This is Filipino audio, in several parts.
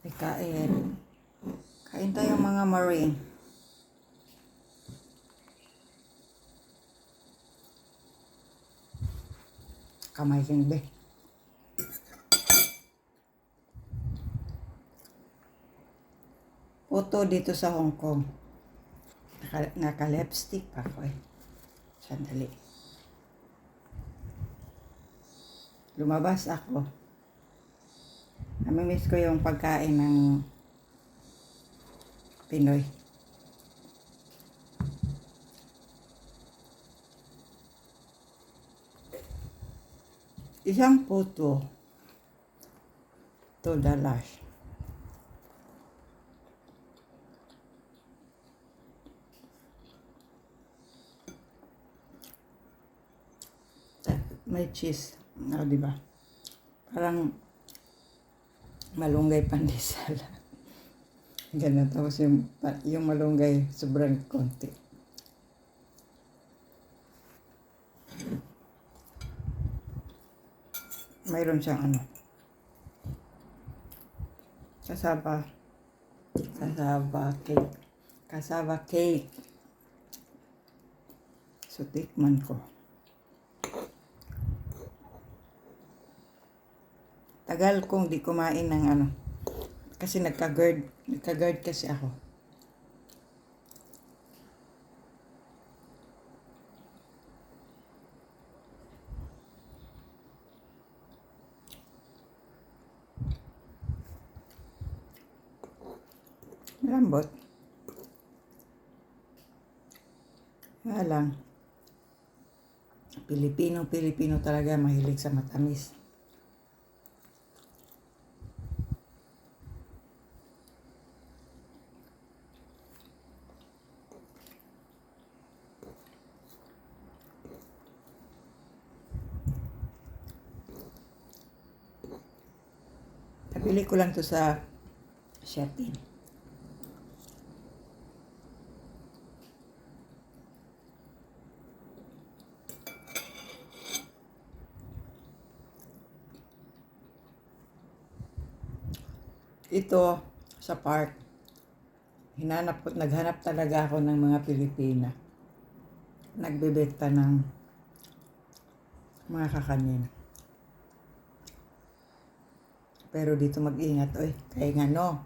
Kain. Kain tayo mga Marine. Kamay be. Puto dito sa Hong Kong. Naka-lipstick ako eh. Sandali. Lumabas ako. Namimiss ko yung pagkain ng Pinoy. Isang puto, $2. May cheese. Diba? Parang malunggay pandesal. Ganun. Tapos yung malunggay sobrang konti. Mayroon siyang cassava cake. Cassava cake. So, tikman ko. Tagal kong di kumain ng kasi nagka-GERD kasi ako. Lambot. Kaya lang, Pilipino talaga mahilig sa matamis. Nabili ko lang to sa Shopee. Ito sa park. Naghanap talaga ako ng mga Pilipina. Nagbebenta ng mga kakanin. Pero dito mag-ingat, kaya nga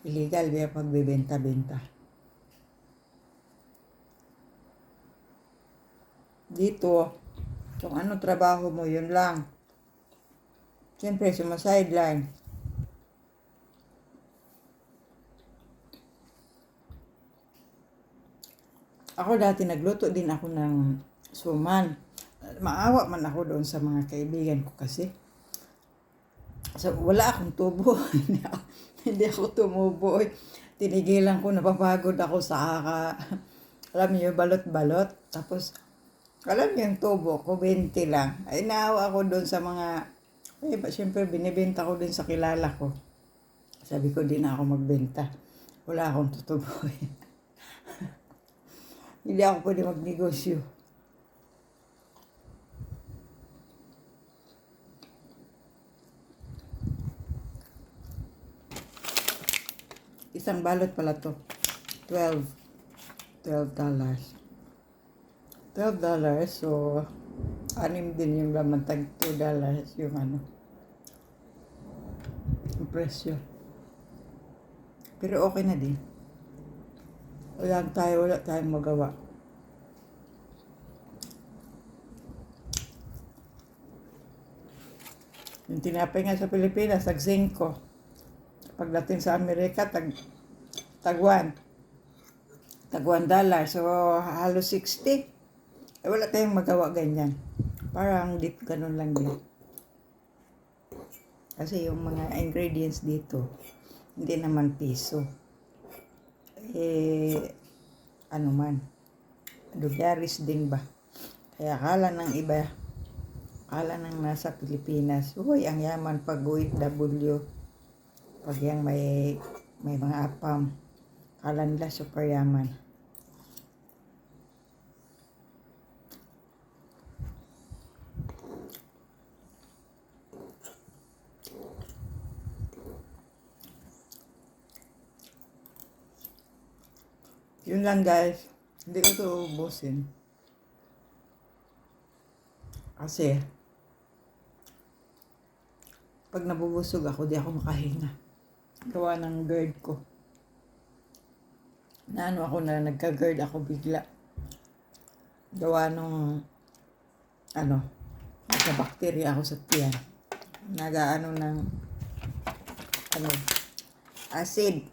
illegal kaya pagbebenta-benta. Dito, kung ano trabaho mo, yun lang. Siyempre, sumasideline. Ako dati nagluto din ako ng suman. Maawa man ako doon sa mga kaibigan ko kasi. So, wala akong tubo. Hindi ako tumubo. Tinigilan ko, napapagod ako sa alam niyo, balot-balot. Tapos, alam niyo yung tubo ko, 20 lang. Ay, naawa ako doon sa mga, siyempre, binibenta ko din sa kilala ko. Sabi ko, di na ako magbenta. Wala akong tutubuin. Hindi ako pwede magnegosyo. Isang balot pala to. $12. $12. So, anim din yung laman. Tag $2 yung yung presyo. Pero okay na din. Wala tayong magawa. Yung tinapay nga sa Pilipinas, tag 5. Pagdating sa Amerika, tag $1. So, halos 60. Wala tayong magawa ganyan. Parang ganun lang din. Kasi yung mga ingredients dito, hindi naman piso. $2 din ba? Kaya akala ng iba, akala ng nasa Pilipinas, ang yaman pag OFW, pag yung may mga apam, akala nila super yaman. Yun lang guys. Hindi ko ito ubusin. Kasi, pag nabubusog ako, di ako makahinga. Gawa ng GERD ko. Naano ako na nagka-GERD ako bigla. Gawa nung, nagka-bacteria ako sa tiyan. Nagaano ng, acid.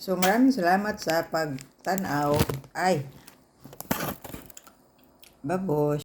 So, maraming salamat sa pagtanaw. Ay, babosh.